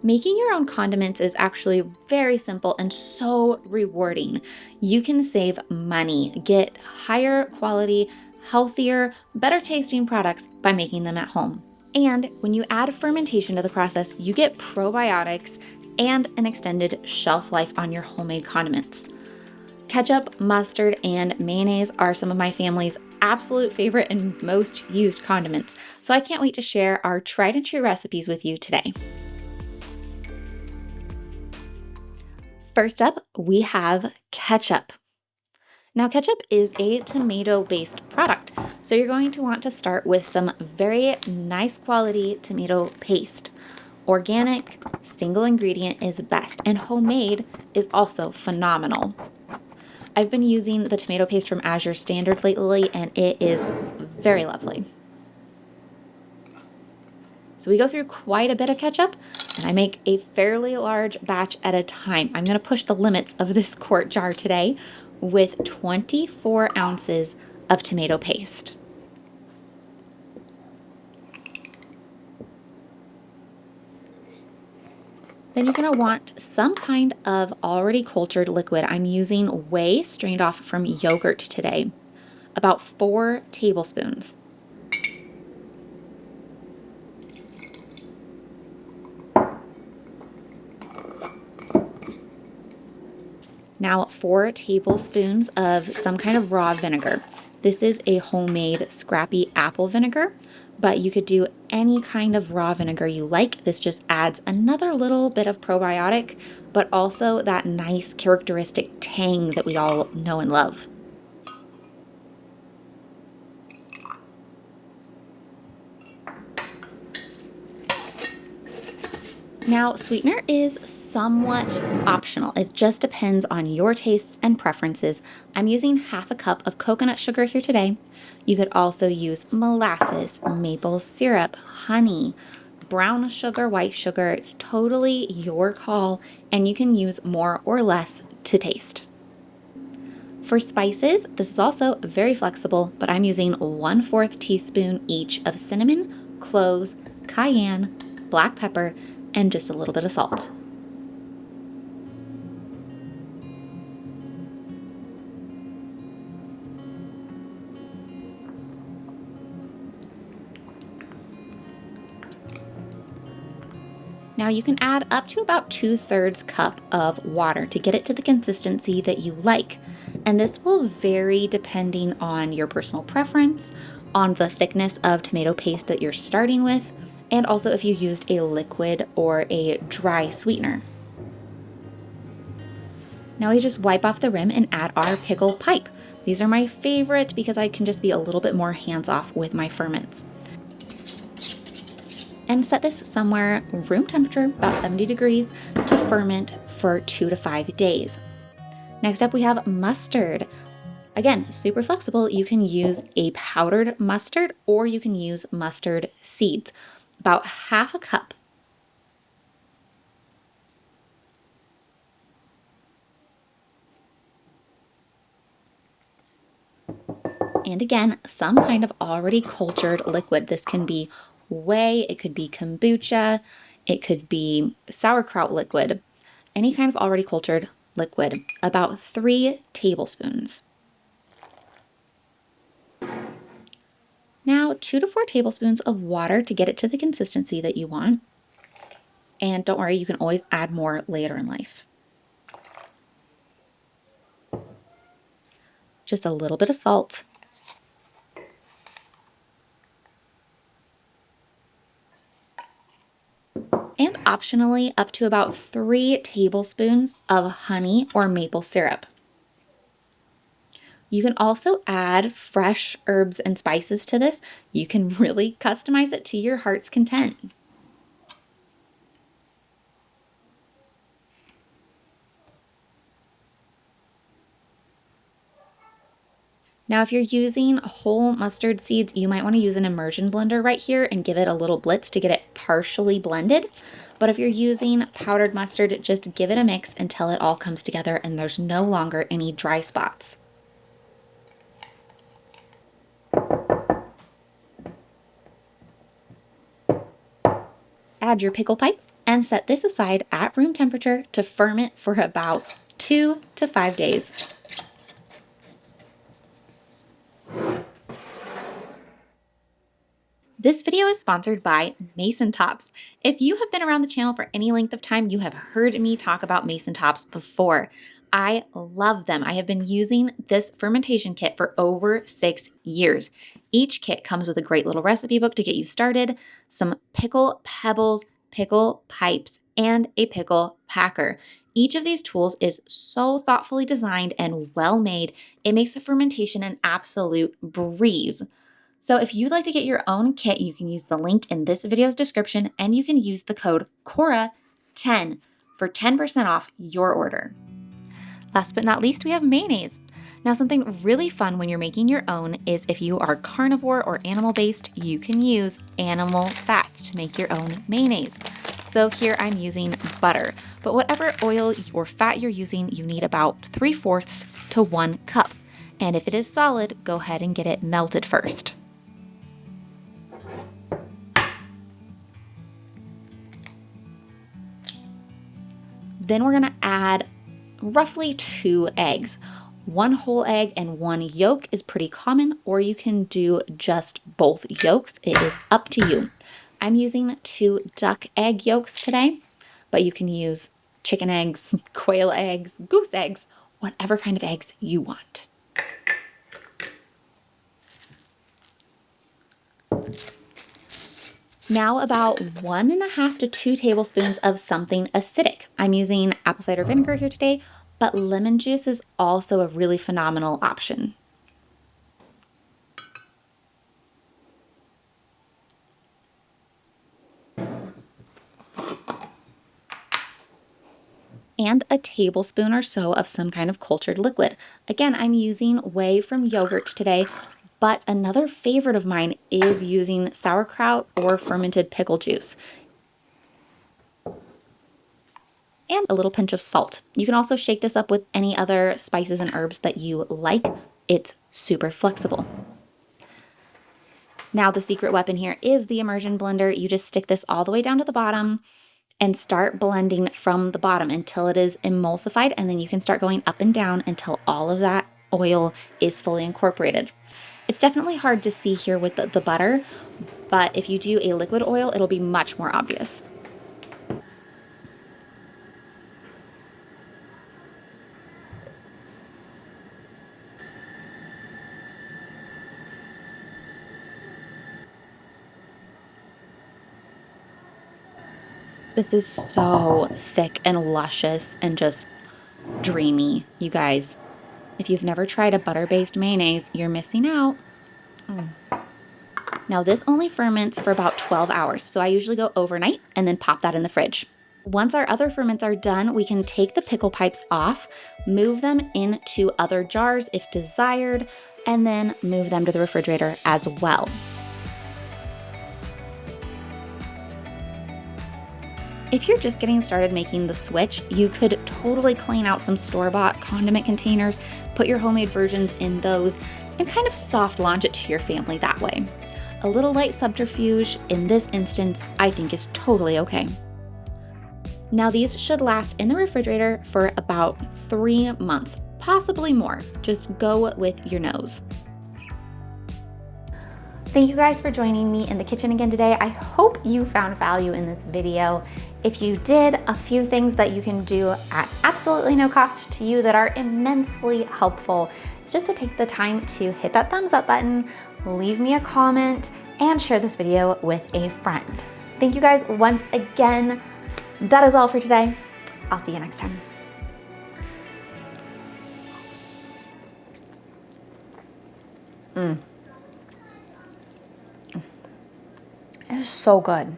Making your own condiments is actually very simple and so rewarding. You can save money, get higher quality, healthier, better tasting products by making them at home. And when you add fermentation to the process, you get probiotics and an extended shelf life on your homemade condiments. Ketchup, mustard, and mayonnaise are some of my family's absolute favorite and most used condiments, so I can't wait to share our tried and true recipes with you today. First up, we have ketchup. Now, ketchup is a tomato-based product, so you're going to want to start with some very nice quality tomato paste. Organic, single ingredient is best, and homemade is also phenomenal. I've been using the tomato paste from Azure Standard lately, and it is very lovely. So we go through quite a bit of ketchup, and I make a fairly large batch at a time. I'm going to push the limits of this quart jar today with 24 ounces of tomato paste. Then you're going to want some kind of already cultured liquid. I'm using whey strained off from yogurt today, about 4 tablespoons. Now 4 tablespoons of some kind of raw vinegar. This is a homemade scrappy apple vinegar, but you could do any kind of raw vinegar you like. This just adds another little bit of probiotic, but also that nice characteristic tang that we all know and love. Now, sweetener is somewhat optional. It just depends on your tastes and preferences. I'm using half a cup of coconut sugar here today. You could also use molasses, maple syrup, honey, brown sugar, white sugar. It's totally your call, and you can use more or less to taste. For spices, this is also very flexible, but I'm using 1/4 teaspoon each of cinnamon, cloves, cayenne, black pepper, and just a little bit of salt. Now you can add up to about 2/3 cup of water to get it to the consistency that you like. And this will vary depending on your personal preference, on the thickness of tomato paste that you're starting with, and also if you used a liquid or a dry sweetener. Now we just wipe off the rim and add our pickle pipe. These are my favorite because I can just be a little bit more hands-off with my ferments. And set this somewhere room temperature, about 70 degrees, to ferment for 2 to 5 days. Next up, we have mustard. Again, super flexible. You can use a powdered mustard or you can use mustard seeds, about half a cup. And again, some kind of already cultured liquid. This can be whey, it could be kombucha, it could be sauerkraut liquid, any kind of already cultured liquid, about 3 tablespoons. Now, 2 to 4 tablespoons of water to get it to the consistency that you want. And don't worry, you can always add more later in life. Just a little bit of salt. And optionally, up to about 3 tablespoons of honey or maple syrup. You can also add fresh herbs and spices to this. You can really customize it to your heart's content. Now, if you're using whole mustard seeds, you might want to use an immersion blender right here and give it a little blitz to get it partially blended. But if you're using powdered mustard, just give it a mix until it all comes together and there's no longer any dry spots. Add your pickle pipe and set this aside at room temperature to ferment for about 2 to 5 days. This video is sponsored by Masontops. If you have been around the channel for any length of time, you have heard me talk about Masontops before. I love them. I have been using this fermentation kit for over 6 years. Each kit comes with a great little recipe book to get you started, some pickle pebbles, pickle pipes, and a pickle packer. Each of these tools is so thoughtfully designed and well made, it makes a fermentation an absolute breeze. So if you'd like to get your own kit, you can use the link in this video's description and you can use the code CORA10 for 10% off your order. Last but not least, we have mayonnaise. Now, something really fun when you're making your own is if you are carnivore or animal-based, you can use animal fats to make your own mayonnaise. So here I'm using butter, but whatever oil or fat you're using, you need about 3/4 to 1 cup. And if it is solid, go ahead and get it melted first. Then we're gonna add roughly 2 eggs. 1 whole egg and 1 yolk is pretty common, or you can do just both yolks. It is up to you. I'm using 2 duck egg yolks today, but you can use chicken eggs, quail eggs, goose eggs, whatever kind of eggs you want. Now about 1.5 to 2 tablespoons of something acidic. I'm using apple cider vinegar here today, but lemon juice is also a really phenomenal option. And a tablespoon or so of some kind of cultured liquid. Again, I'm using whey from yogurt today, but another favorite of mine is using sauerkraut or fermented pickle juice. And a little pinch of salt. You can also shake this up with any other spices and herbs that you like. It's super flexible. Now the secret weapon here is the immersion blender. You just stick this all the way down to the bottom and start blending from the bottom until it is emulsified, and then you can start going up and down until all of that oil is fully incorporated. It's definitely hard to see here with the butter, but if you do a liquid oil, it'll be much more obvious. This is so thick and luscious and just dreamy, you guys. If you've never tried a butter-based mayonnaise, you're missing out. Now this only ferments for about 12 hours, so I usually go overnight and then pop that in the fridge. Once our other ferments are done, we can take the pickle pipes off, move them into other jars if desired, and then move them to the refrigerator as well. If you're just getting started making the switch, you could totally clean out some store-bought condiment containers, put your homemade versions in those, and kind of soft launch it to your family that way. A little light subterfuge in this instance, I think is totally okay. Now these should last in the refrigerator for about 3 months, possibly more. Just go with your nose. Thank you guys for joining me in the kitchen again today. I hope you found value in this video. If you did, a few things that you can do at absolutely no cost to you that are immensely helpful is just to take the time to hit that thumbs up button, leave me a comment, and share this video with a friend. Thank you guys once again. That is all for today. I'll see you next time. It is so good.